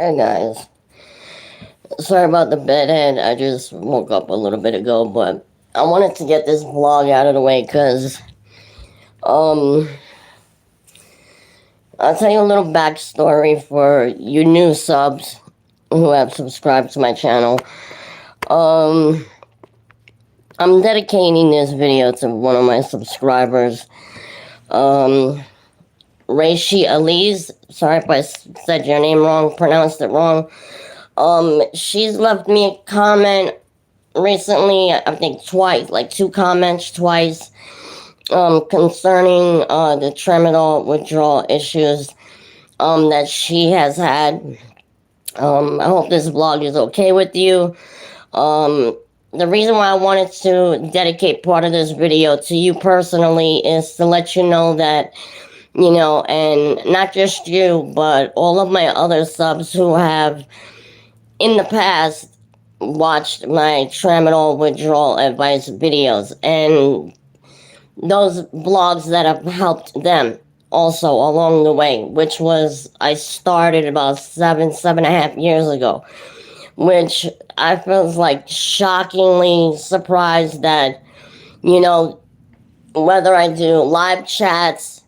Hey guys, sorry about the bedhead. I just woke up a little bit ago, but I wanted to get this vlog out of the way because, um, I'll tell you a little backstory for you new subs who have subscribed to my channel. Um, I'm dedicating this video to one of my subscribers, Raychie Eliz. Sorry if I said your name wrong, pronounced it wrong. She's left me a comment recently, I think twice, like 2 comments twice, concerning the Tramadol withdrawal issues that she has had. I hope this vlog is okay with you. The reason why I wanted to dedicate part of this video to you personally is to let you know that, and not just you, but all of my other subs who have in the past watched my Tramadol withdrawal advice videos and those vlogs that have helped them also along the way, which was I started about 7.5 years ago, which I was like shockingly surprised that, whether I do live chats,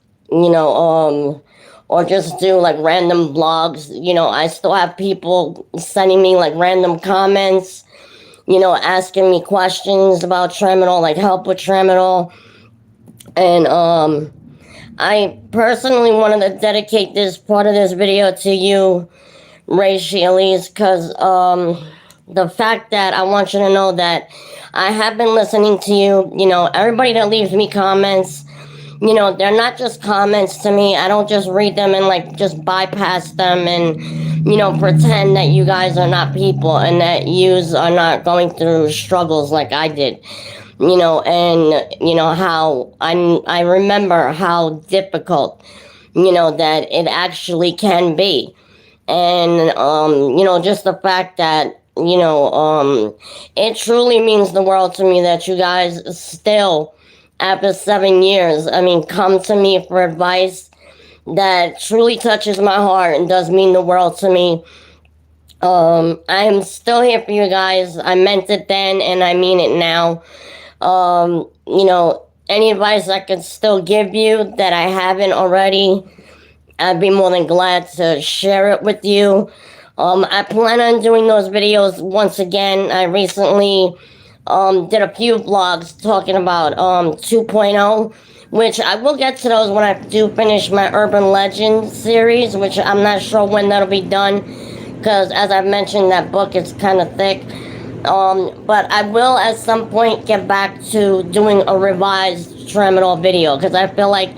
or just do like random vlogs, I still have people sending me like random comments, asking me questions about Tramadol, like help with Tramadol. And I personally wanted to dedicate this part of this video to you, Raychie Eliz, because the fact that I want you to know that I have been listening to you. Everybody that leaves me comments, they're not just comments to me. I don't just read them and like just bypass them and, pretend that you guys are not people and that yous are not going through struggles like I did. How I remember how difficult, that it actually can be. And, just the fact that, it truly means the world to me that you guys still, after 7 years, come to me for advice that truly touches my heart and does mean the world to me. I am still here for you guys. I meant it then and I mean it now. Any advice I could still give you that I haven't already, I'd be more than glad to share it with you. I plan on doing those videos once again. I recently did a few vlogs talking about 2.0, which I will get to those when I do finish my Urban Legend series, which I'm not sure when that'll be done, because as I've mentioned, that book is kind of thick. But I will at some point get back to doing a revised Tramadol video, because I feel like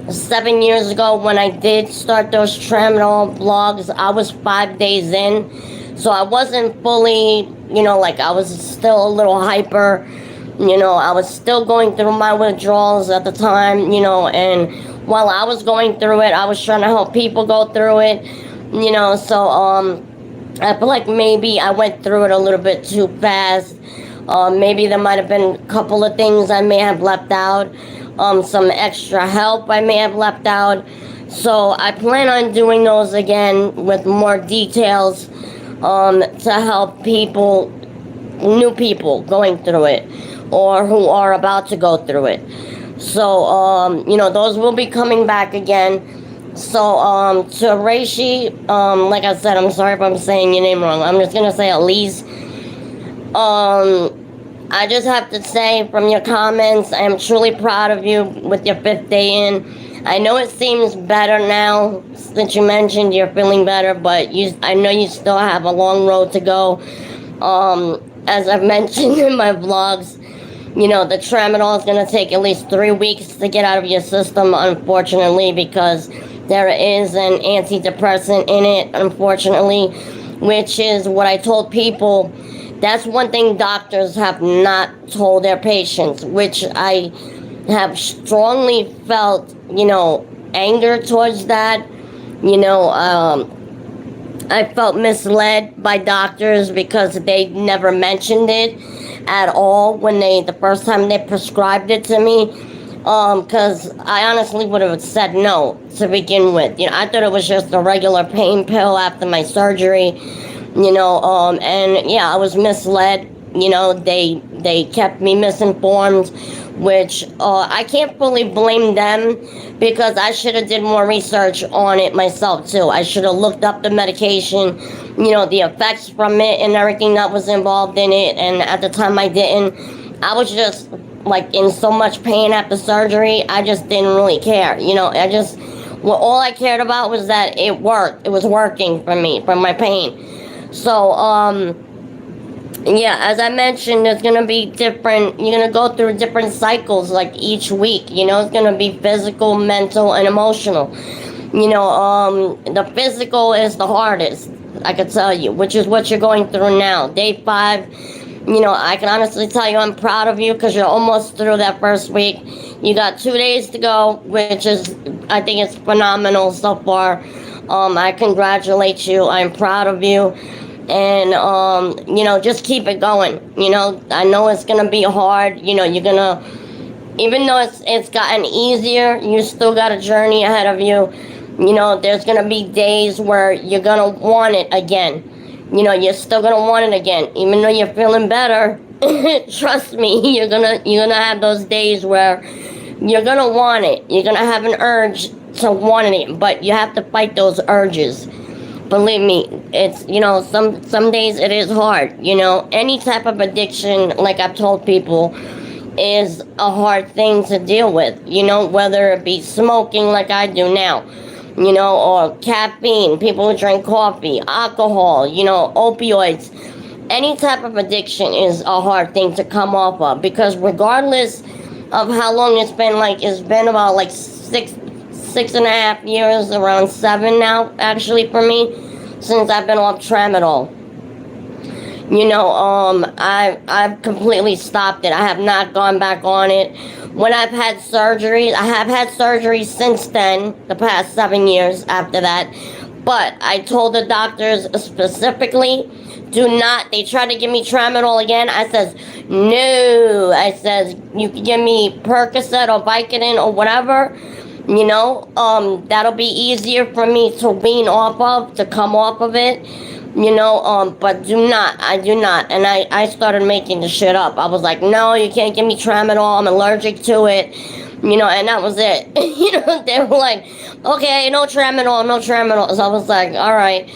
7 years ago when I did start those Tramadol vlogs, I was 5 days in, so I wasn't fully, I was still a little hyper, I was still going through my withdrawals at the time, and while I was going through it, I was trying to help people go through it, so, I feel like maybe I went through it a little bit too fast. Maybe there might have been a couple of things I may have left out. Some extra help I may have left out. So I plan on doing those again with more details to help people, new people going through it or who are about to go through it. So, those will be coming back again. So, to Raychie, like I said, I'm sorry if I'm saying your name wrong. I'm just gonna say Eliz. I just have to say from your comments, I am truly proud of you with your 5th day in. I know it seems better now since you mentioned you're feeling better, but I know you still have a long road to go. As I've mentioned in my vlogs, the Tramadol is gonna take at least 3 weeks to get out of your system, unfortunately, because there is an antidepressant in it, unfortunately, which is what I told people. That's one thing doctors have not told their patients, which I have strongly felt, anger towards that. I felt misled by doctors because they never mentioned it at all when the first time they prescribed it to me. Because I honestly would have said no to begin with. I thought it was just a regular pain pill after my surgery. And yeah, I was misled. They kept me misinformed, which I can't fully blame them, because I should have did more research on it myself too. I should have looked up the medication, the effects from it and everything that was involved in it. And at the time I didn't. I was just like in so much pain after surgery. I just didn't really care. All I cared about was that it worked. It was working for me, for my pain. So, yeah, as I mentioned, there's gonna be different, you're gonna go through different cycles like each week. It's gonna be physical, mental, and emotional. The physical is the hardest, I could tell you, which is what you're going through now. Day 5, I can honestly tell you I'm proud of you, because you're almost through that first week. You got 2 days to go, which is, I think it's phenomenal so far. I congratulate you. I'm proud of you. And, just keep it going. I know it's going to be hard. You're going to, even though it's gotten easier, you still got a journey ahead of you. There's going to be days where you're going to want it again. You're still going to want it again. Even though you're feeling better, trust me, you're going to have those days where you're going to want it. You're going to have an urge to want it, but you have to fight those urges. Believe me, it's, some days it is hard. Any type of addiction, like I've told people, is a hard thing to deal with. Whether it be smoking like I do now, or caffeine, people who drink coffee, alcohol, opioids. Any type of addiction is a hard thing to come off of, because regardless of how long it's been about like 6.5 years, around 7 now, actually, for me, since I've been off Tramadol. I've completely stopped it. I have not gone back on it. When I've had surgeries, I have had surgeries since then, the past 7 years after that. But I told the doctors specifically, do not, they tried to give me Tramadol again. I says, no. I says, you can give me Percocet or Vicodin or whatever. That'll be easier for me to wean off of, to come off of it. But I do not. And I started making the shit up. I was like, no, you can't give me Tramadol. I'm allergic to it. And that was it. They were like, okay, no Tramadol, no Tramadol. So I was like, all right.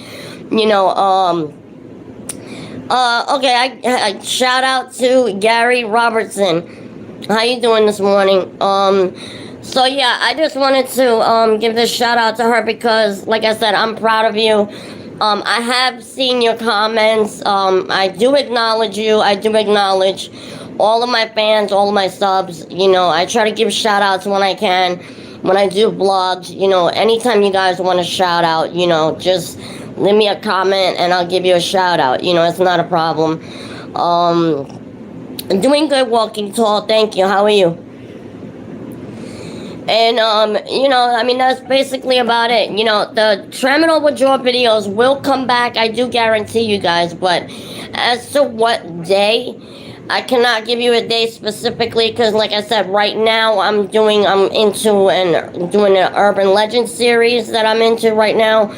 Okay, I shout out to Gary Robertson. How you doing this morning? So yeah, I just wanted to give this shout out to her, because, like I said, I'm proud of you. I have seen your comments. I do acknowledge you. I do acknowledge all of my fans, all of my subs. I try to give shout outs when I can, when I do vlogs. Anytime you guys want a shout out, just leave me a comment and I'll give you a shout out. It's not a problem. Doing good, walking tall. Thank you. How are you? And, that's basically about it. The Tramadol withdrawal videos will come back. I do guarantee you guys. But as to what day, I cannot give you a day specifically, because, like I said, right now I'm doing an urban legend series that I'm into right now.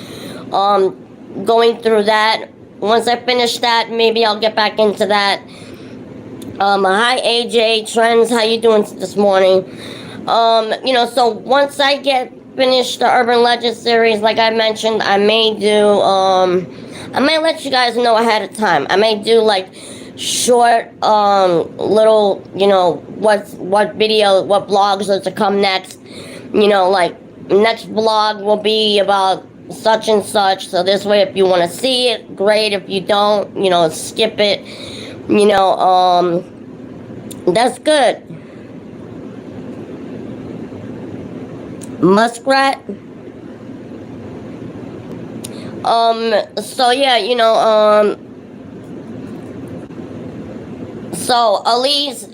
Going through that. Once I finish that, maybe I'll get back into that. Hi AJ Trends, how you doing this morning? So once I get finished the Urban Legend series, like I mentioned, I may let you guys know ahead of time. I may do like short, little, what vlogs are to come next. Like next vlog will be about such and such. So this way, if you want to see it, great. If you don't, skip it. That's good. Muskrat. So yeah, so Eliz,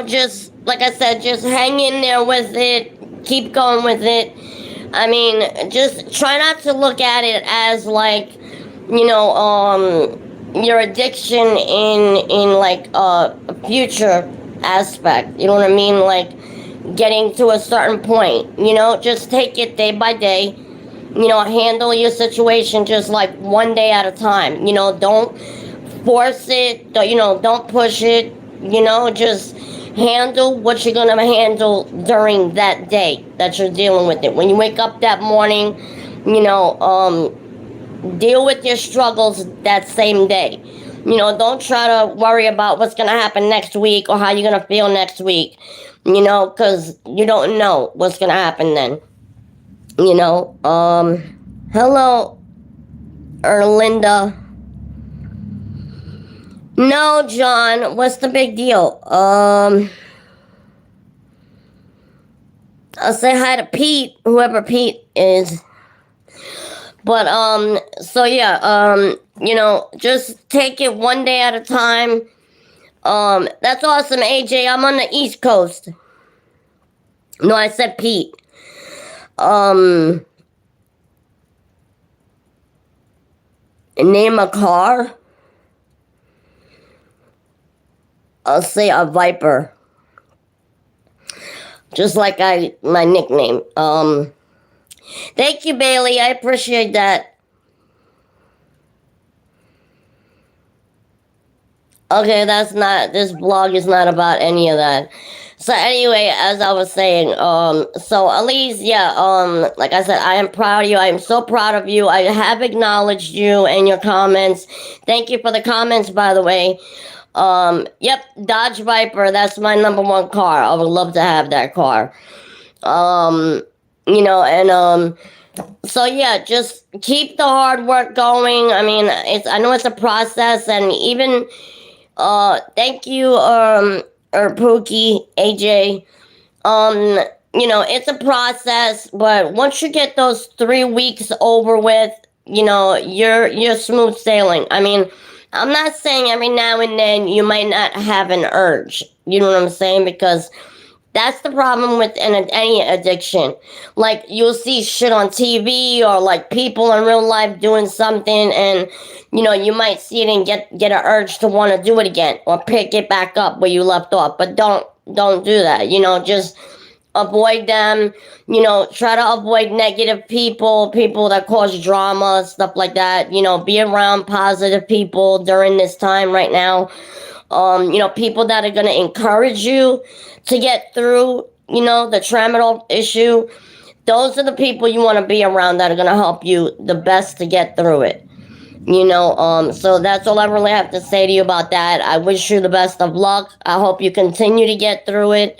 just like I said, just hang in there with it, keep going with it. I mean, just try not to look at it as like, your addiction in like a future aspect. You know what I mean? Like, getting to a certain point. Just take it day by day. Handle your situation just like one day at a time. Don't force it. Don't push it. Just handle what you're gonna handle during that day that you're dealing with it. When you wake up that morning, deal with your struggles that same day. Don't try to worry about what's gonna happen next week or how you're gonna feel next week. Because you don't know what's gonna happen then. Hello, Erlinda. No, John, what's the big deal? I'll say hi to Pete, whoever Pete is. But, so yeah, just take it one day at a time. That's awesome, AJ. I'm on the East Coast. No, I said Pete. Name a car. I'll say a Viper. Just like my nickname. Thank you, Bailey. I appreciate that. Okay, this blog is not about any of that. So anyway, as I was saying, so Eliz, yeah, like I said, I am proud of you. I am so proud of you. I have acknowledged you and your comments. Thank you for the comments, by the way. Yep, Dodge Viper, that's my number one car. I would love to have that car. So yeah, just keep the hard work going. I mean, I know it's a process, and even thank you, Pookie, AJ. It's a process, but once you get those 3 weeks over with, you're smooth sailing. I mean, I'm not saying every now and then you might not have an urge. You know what I'm saying? Because that's the problem with any addiction. Like, you'll see shit on TV or like people in real life doing something, and you might see it and get an urge to want to do it again or pick it back up where you left off. But don't do that. Just avoid them. Try to avoid negative people that cause drama, stuff like that. Be around positive people during this time right now. People that are going to encourage you to get through, the Tramadol issue. Those are the people you want to be around that are going to help you the best to get through it. So that's all I really have to say to you about that. I wish you the best of luck. I hope you continue to get through it.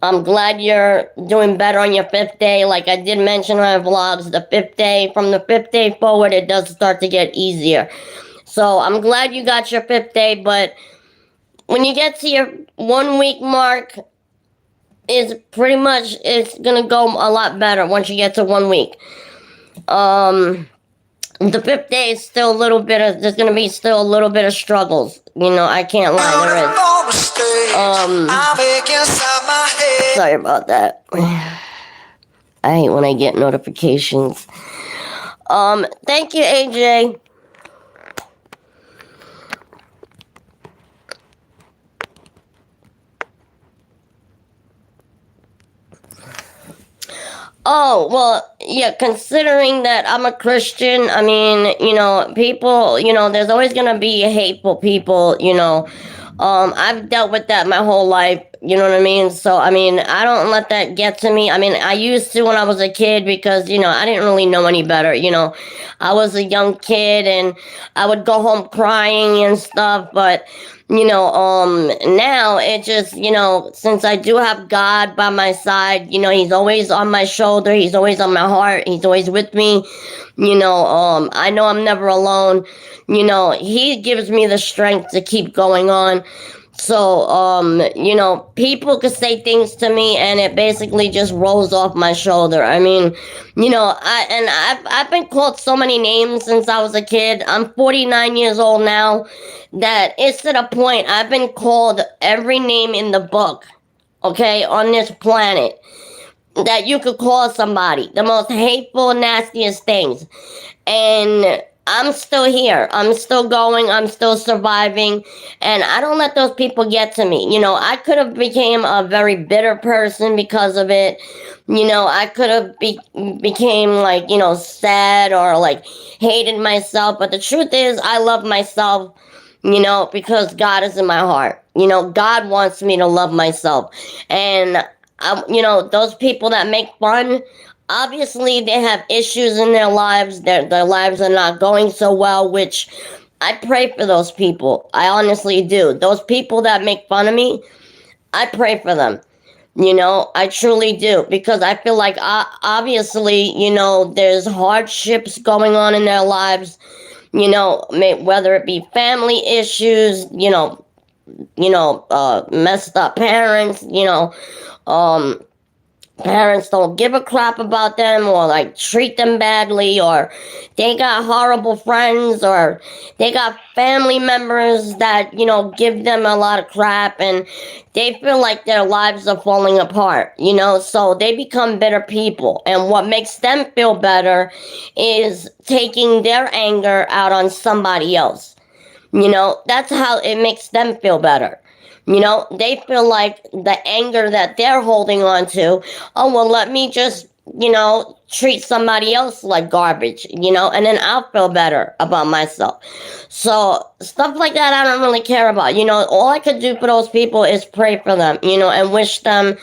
I'm glad you're doing better on your 5th day. Like I did mention in my vlogs, from the 5th day forward, it does start to get easier. So I'm glad you got your 5th day, but when you get to your 1 week mark, it's gonna go a lot better once you get to 1 week. The 5th day is still there's gonna be still a little bit of struggles. I can't lie, there is. Sorry about that. I hate when I get notifications. Thank you, AJ. Oh, well, yeah, considering that I'm a Christian, I mean, people, there's always going to be hateful people, I've dealt with that my whole life, you know what I mean? So, I mean, I don't let that get to me. I mean, I used to when I was a kid because, I didn't really know any better, I was a young kid and I would go home crying and stuff, but now it just, since I do have God by my side, he's always on my shoulder. He's always on my heart. He's always with me. I know I'm never alone. He gives me the strength to keep going on. So, people could say things to me and it basically just rolls off my shoulder. I mean, I've been called so many names since I was a kid. I'm 49 years old now, that it's to the point I've been called every name in the book, okay, on this planet that you could call somebody. The most hateful, nastiest things. And I'm still here. I'm still going. I'm still surviving, and I don't let those people get to me. I could have became a very bitter person because of it. I could have became like sad or like hated myself. But the truth is, I love myself. Because God is in my heart. God wants me to love myself, and those people that make fun. Obviously, they have issues in their lives. Their lives are not going so well, which I pray for those people. I honestly do. Those people that make fun of me, I pray for them. I truly do, because I feel like obviously, there's hardships going on in their lives. Whether it be family issues, messed up parents, um, parents don't give a crap about them or like treat them badly, or they got horrible friends, or they got family members that give them a lot of crap, and they feel like their lives are falling apart, so they become bitter people, and what makes them feel better is taking their anger out on somebody else. That's how it makes them feel better. They feel like the anger that they're holding on to, oh, well, let me just, treat somebody else like garbage, and then I'll feel better about myself. So stuff like that, I don't really care about. All I could do for those people is pray for them, and wish them,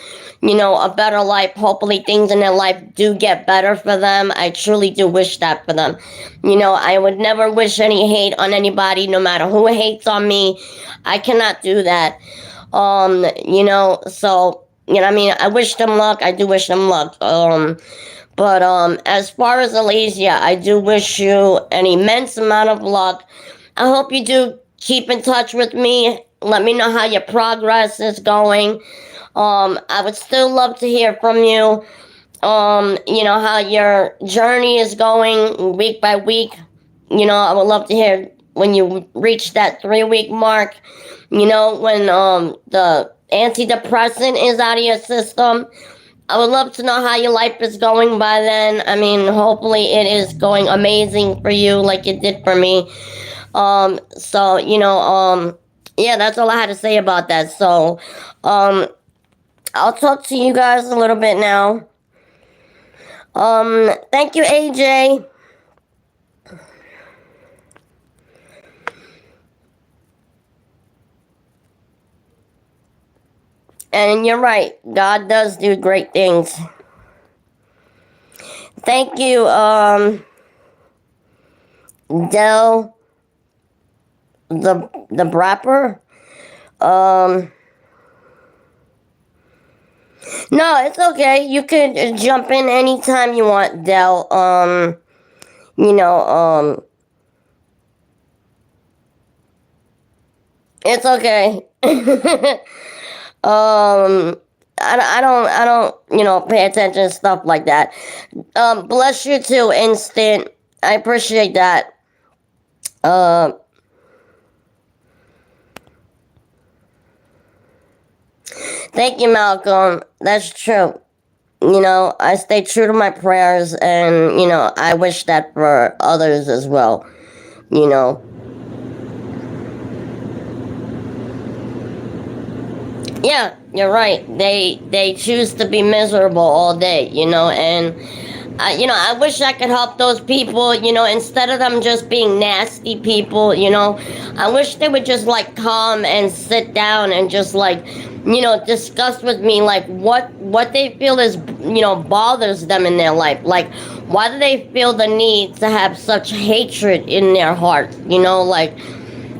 a better life. Hopefully things in their life do get better for them. I truly do wish that for them. I would never wish any hate on anybody, no matter who hates on me. I cannot do that. So, I mean, I wish them luck. I do wish them luck. But as far as Eliz, I do wish you an immense amount of luck. I hope you do keep in touch with me. Let me know how your progress is going. I would still love to hear from you. How your journey is going week by week. I would love to hear when you reach that 3-week mark. When the antidepressant is out of your system. I would love to know how your life is going by then. I mean, hopefully it is going amazing for you like it did for me. Yeah, that's all I had to say about that. So, I'll talk to you guys a little bit now. Thank you, AJ. And you're right, God does do great things. Thank you, Del the Brapper. No, it's okay. You could jump in anytime you want, Del. It's okay. I don't, pay attention to stuff like that. Bless you too, Instant. I appreciate that. Thank you, Malcolm. That's true. I stay true to my prayers, and, I wish that for others as well. Yeah, you're right. They choose to be miserable all day, and I wish I could help those people, instead of them just being nasty people, I wish they would just like come and sit down and just like, discuss with me like what they feel is, bothers them in their life. Like, why do they feel the need to have such hatred in their hearts? Like,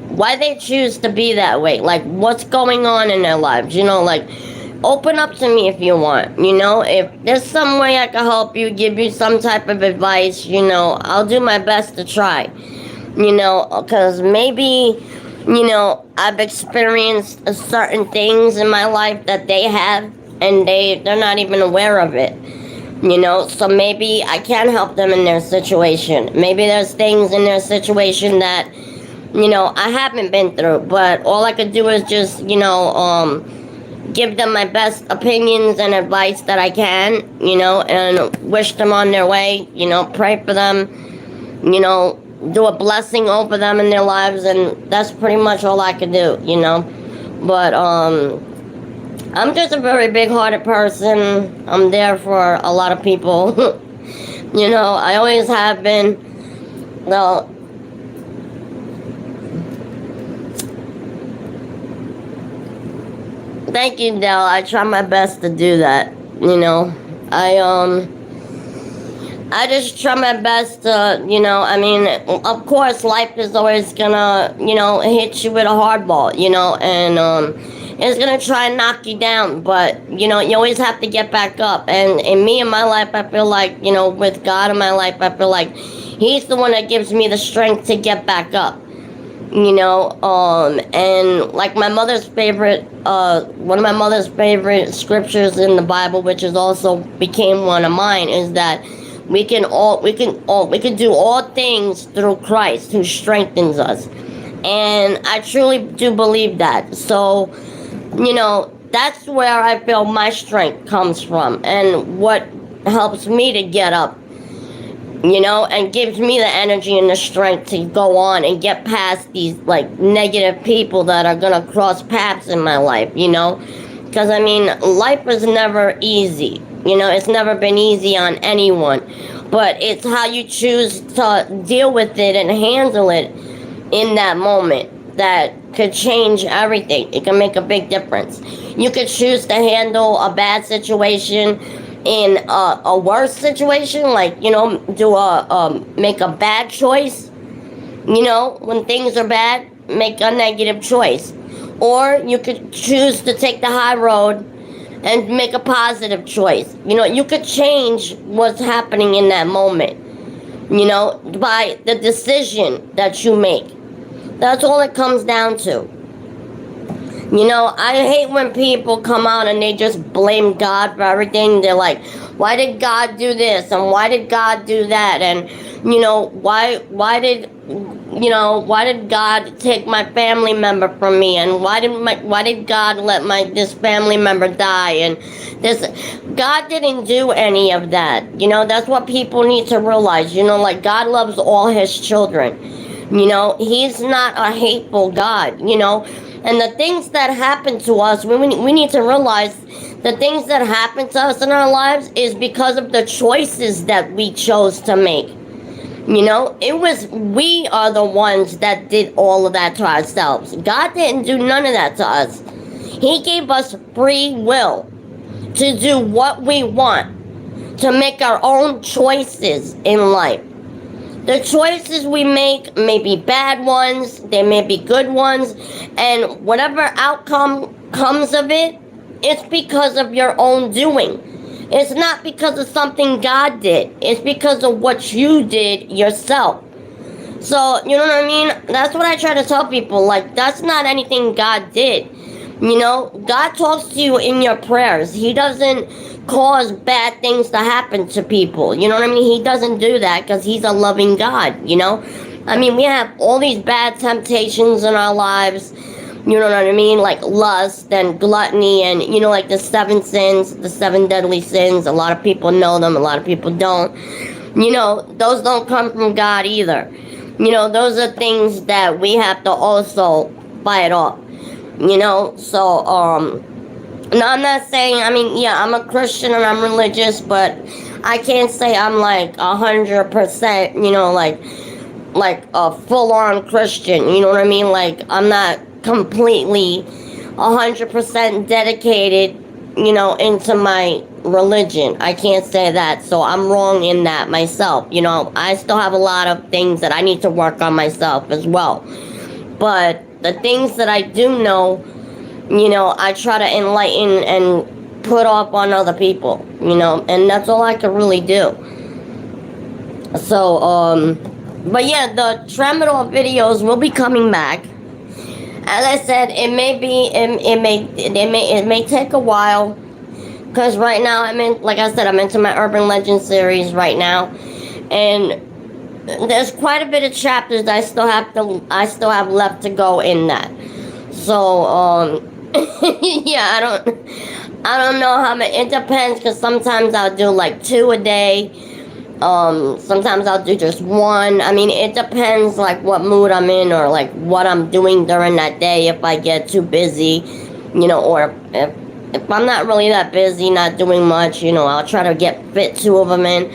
why they choose to be that way? Like, what's going on in their lives? Like, open up to me if you want. If there's some way I can help you, give you some type of advice, I'll do my best to try. Because maybe, I've experienced certain things in my life that they have, and they're not even aware of it. So maybe I can help them in their situation. Maybe there's things in their situation that, I haven't been through, but all I could do is just, give them my best opinions and advice that I can, and wish them on their way, pray for them, do a blessing over them in their lives, and that's pretty much all I can do, you know. But I'm just a very big-hearted person. I'm there for a lot of people. You know, I always have been. Well, thank you, Del. I try my best to do that. You know, I just try my best to, you know, I mean, of course, life is always gonna, you know, hit you with a hard ball, you know, and it's gonna try and knock you down, but, you know, you always have to get back up. And in me, in my life, I feel like, you know, with God in my life, I feel like He's the one that gives me the strength to get back up. You know, and like my mother's favorite, one of my mother's favorite scriptures in the Bible, which is also became one of mine, is that we can do all things through Christ who strengthens us. And I truly do believe that. So, you know, that's where I feel my strength comes from, and what helps me to get up, you know, and gives me the energy and the strength to go on and get past these, like, negative people that are gonna cross paths in my life, you know? Because, I mean, life is never easy. You know, it's never been easy on anyone. But it's how you choose to deal with it and handle it in that moment that could change everything. It can make a big difference. You could choose to handle a bad situation in a worse situation, like, you know, make a bad choice. You know, when things are bad, make a negative choice. Or you could choose to take the high road and make a positive choice. You know, you could change what's happening in that moment, you know, by the decision that you make. That's all it comes down to. You know, I hate when people come out and they just blame God for everything. They're like, why did God do this? And why did God do that? And, you know, why did God take my family member from me? And why did God let this family member die? And this, God didn't do any of that. You know, that's what people need to realize. You know, like, God loves all His children. You know, He's not a hateful God, you know. And the things that happen to us, we need to realize the things that happen to us in our lives is because of the choices that we chose to make. You know, we are the ones that did all of that to ourselves. God didn't do none of that to us. He gave us free will to do what we want, to make our own choices in life. The choices we make may be bad ones, they may be good ones, and whatever outcome comes of it, it's because of your own doing. It's not because of something God did. It's because of what you did yourself. So, you know what I mean? That's what I try to tell people. Like, that's not anything God did. You know, God talks to you in your prayers. He doesn't cause bad things to happen to people. You know what I mean? He doesn't do that because He's a loving God, you know? I mean, we have all these bad temptations in our lives. You know what I mean? Like lust and gluttony and, you know, like the 7 sins, the 7 deadly sins. A lot of people know them. A lot of people don't. You know, those don't come from God either. You know, those are things that we have to also fight off. You know, so, no, I'm not saying, I mean, yeah, I'm a Christian and I'm religious, but I can't say I'm like 100%, you know, like a full-on Christian, you know what I mean? Like, I'm not completely 100% dedicated, you know, into my religion. I can't say that, so I'm wrong in that myself. You know, I still have a lot of things that I need to work on myself as well. But the things that I do know, you know, I try to enlighten and put off on other people, you know, and that's all I can really do. So, but yeah, the Tramadol videos will be coming back. As I said, it may take a while, because right now I'm into my Urban Legend series right now, and there's quite a bit of chapters I still have left to go in that. So, yeah, I don't know how many. It depends, because sometimes I'll do like 2 a day, Sometimes I'll do just one. I mean, it depends like what mood I'm in or like what I'm doing during that day. If I get too busy, or if I'm not really that busy, not doing much, I'll try to get fit two of them in.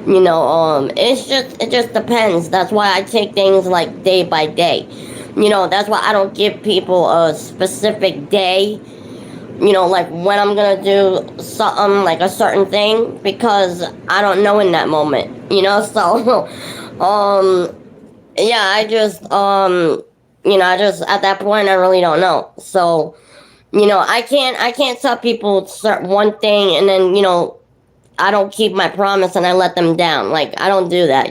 It just depends. That's why I take things like day by day. That's why I don't give people a specific day, like when I'm gonna do something, like a certain thing, because I don't know in that moment. So, um, yeah, I just at that point I really don't know. So, I can't tell people one thing and then I don't keep my promise and I let them down. Like I don't do that.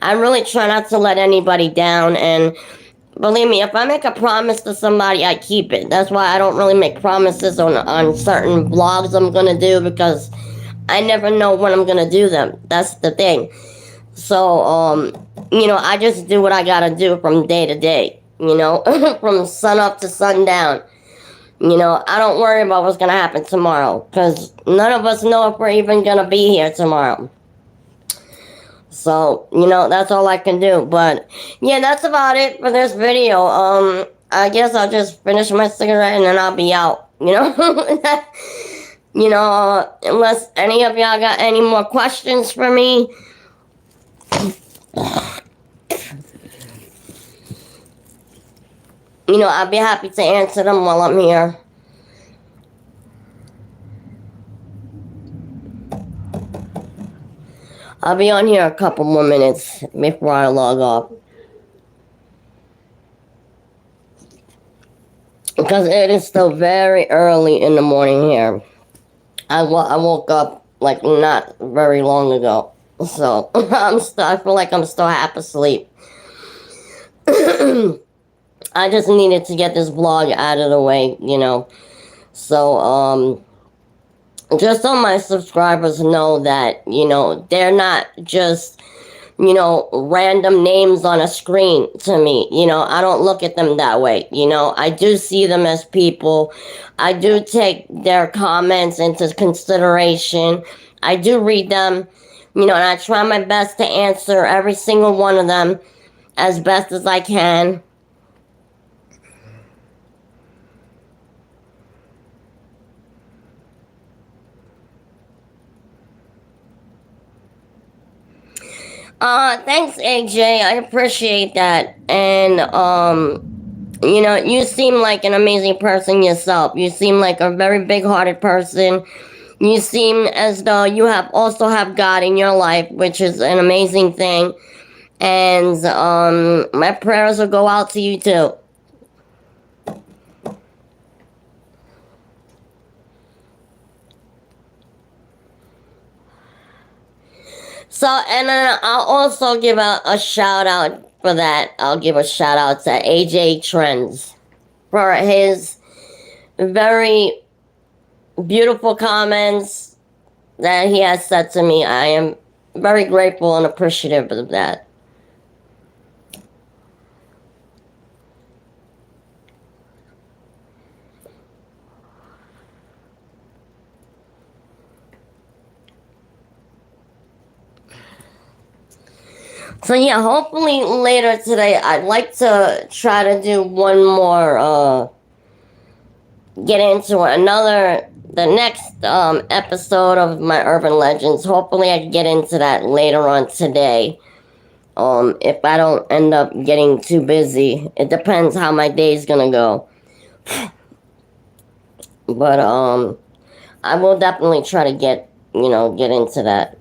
I really try not to let anybody down, and believe me, if I make a promise to somebody, I keep it. That's why I don't really make promises on certain vlogs I'm gonna do, because I never know when I'm gonna do them. That's the thing. So, I just do what I gotta do from day to day. From sun up to sundown. I don't worry about what's gonna happen tomorrow, because none of us know if we're even gonna be here tomorrow. So, that's all I can do. But yeah, that's about it for this video. I guess I'll just finish my cigarette and then I'll be out. Unless any of y'all got any more questions for me. I'll be happy to answer them while I'm here. I'll be on here a couple more minutes before I log off, because it is still very early in the morning here. I woke up like not very long ago, so I feel like I'm still half asleep. I just needed to get this vlog out of the way, So, just so my subscribers know that, they're not just, random names on a screen to me. I don't look at them that way. I do see them as people. I do take their comments into consideration. I do read them, and I try my best to answer every single one of them as best as I can. Thanks, AJ. I appreciate that. And, you seem like an amazing person yourself. You seem like a very big-hearted person. You seem as though you also have God in your life, which is an amazing thing. And, my prayers will go out to you too. So, and then I'll also give a shout out for that. I'll give a shout out to AJ Trends for his very beautiful comments that he has said to me. I am very grateful and appreciative of that. So yeah, hopefully later today, I'd like to try to do one more, get into the next episode of my Urban Legends. Hopefully I can get into that later on today. If I don't end up getting too busy. It depends how my day's gonna go. But, I will definitely try to get into that.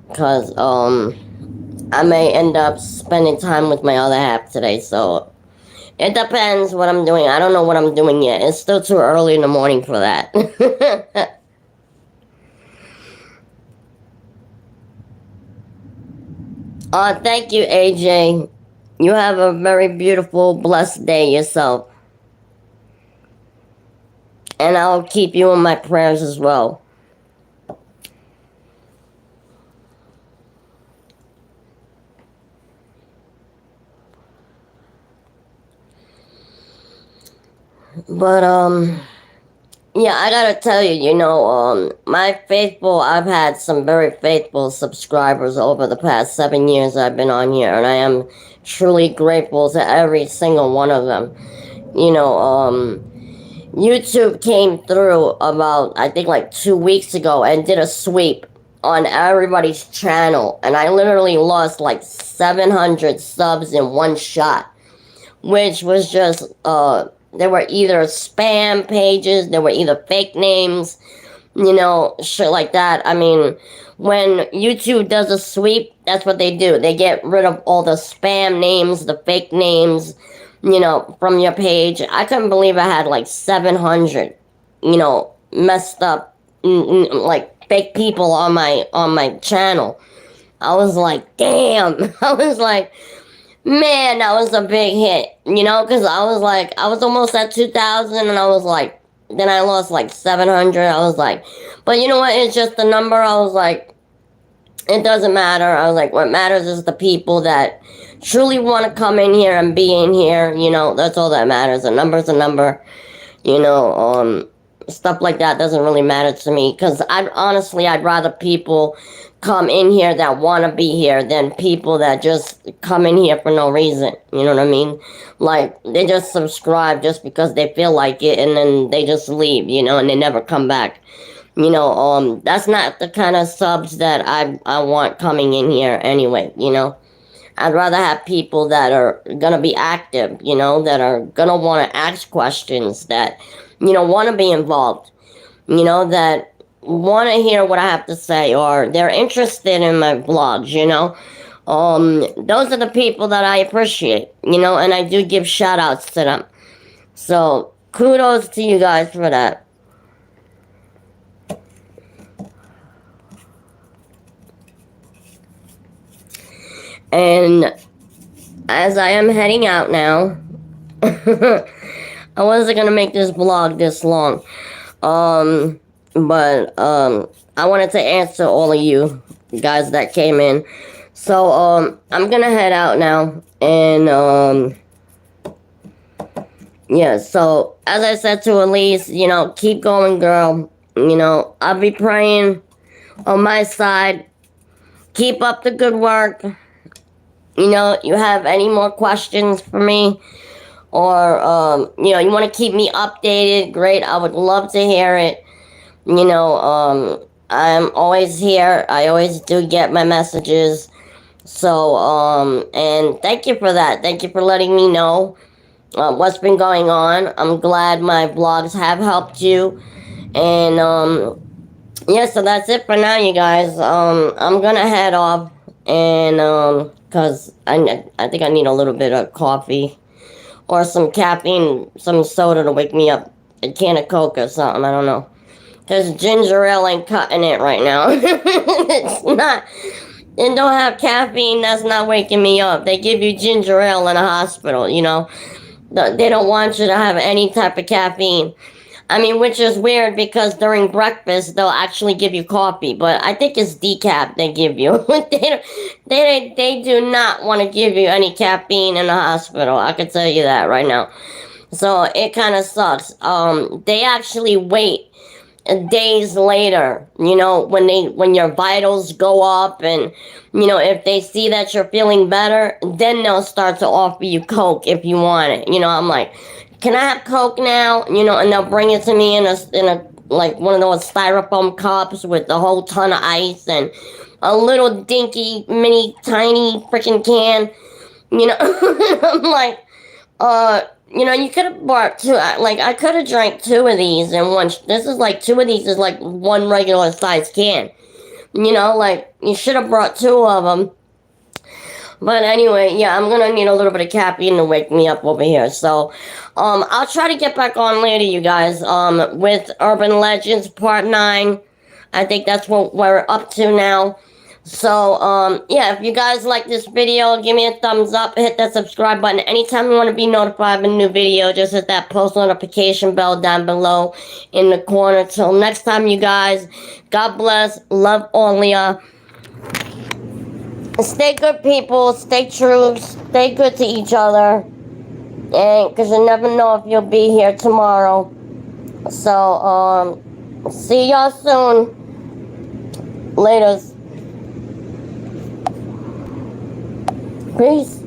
Because, I may end up spending time with my other half today, so it depends what I'm doing. I don't know what I'm doing yet. It's still too early in the morning for that. Thank you, AJ. You have a very beautiful, blessed day yourself. And I'll keep you in my prayers as well. But, Yeah, I gotta tell you, I've had some very faithful subscribers over the past 7 years I've been on here, and I am truly grateful to every single one of them. You know, YouTube came through about, I think, like 2 weeks ago and did a sweep on everybody's channel, and I literally lost like 700 subs in one shot, which was just, there were either spam pages, there were either fake names, shit like that. I mean, when YouTube does a sweep, that's what they do. They get rid of all the spam names, the fake names, from your page. I couldn't believe I had like 700, messed up, like fake people on my channel. I was like, damn. I was like, man, that was a big hit, because I was almost at 2,000, and I was like, then I lost like 700. I was like, but you know what? It's just the number. I was like, it doesn't matter. I was like, what matters is the people that truly want to come in here and be in here. That's all that matters. A number's a number. Stuff like that doesn't really matter to me, because I'd rather people come in here that want to be here than people that just come in here for no reason. You know what I mean? Like, they just subscribe just because they feel like it, and then they just leave, and they never come back. That's not the kind of subs that I want coming in here anyway. I'd rather have people that are gonna be active, that are gonna want to ask questions, that want to be involved, that want to hear what I have to say, or they're interested in my vlogs, those are the people that I appreciate, and I do give shout outs to them. So kudos to you guys for that. And as I am heading out now, I wasn't gonna make this vlog this long. But I wanted to answer all of you guys that came in. So I'm gonna head out now, and yeah, so as I said to Eliz, keep going, girl. I'll be praying on my side. Keep up the good work. You have any more questions for me, or you want to keep me updated, great, I would love to hear it. I'm always here. I always do get my messages. So, and thank you for that. Thank you for letting me know what's been going on. I'm glad my vlogs have helped you. And, yeah, so that's it for now, you guys. I'm gonna head off, and, cause I think I need a little bit of coffee or some caffeine, some soda to wake me up. A can of Coke or something, I don't know. Because ginger ale ain't cutting it right now. It's not. It don't have caffeine. That's not waking me up. They give you ginger ale in a hospital, They don't want you to have any type of caffeine. I mean, which is weird, because during breakfast, they'll actually give you coffee. But I think it's decaf they give you. They do not want to give you any caffeine in the hospital. I can tell you that right now. So it kind of sucks. They actually wait days later, when your vitals go up, and if they see that you're feeling better, then they'll start to offer you Coke if you want it. I'm like, can I have Coke now? And they'll bring it to me in a like one of those styrofoam cups with a whole ton of ice and a little dinky mini tiny freaking can. I'm like, you could have bought two. Like, I could have drank two of these in one. This is like, two of these is like one regular size can. Like, you should have brought two of them. But anyway, yeah, I'm gonna need a little bit of caffeine to wake me up over here. So, I'll try to get back on later, you guys, with Urban Legends Part 9. I think that's what we're up to now. So, yeah, if you guys like this video, give me a thumbs up, hit that subscribe button. Anytime you want to be notified of a new video, just hit that post notification bell down below in the corner. Till next time, you guys, God bless, love all of ya. Stay good, people, stay true, stay good to each other, and because you never know if you'll be here tomorrow. So, see y'all soon. Laters. Peace.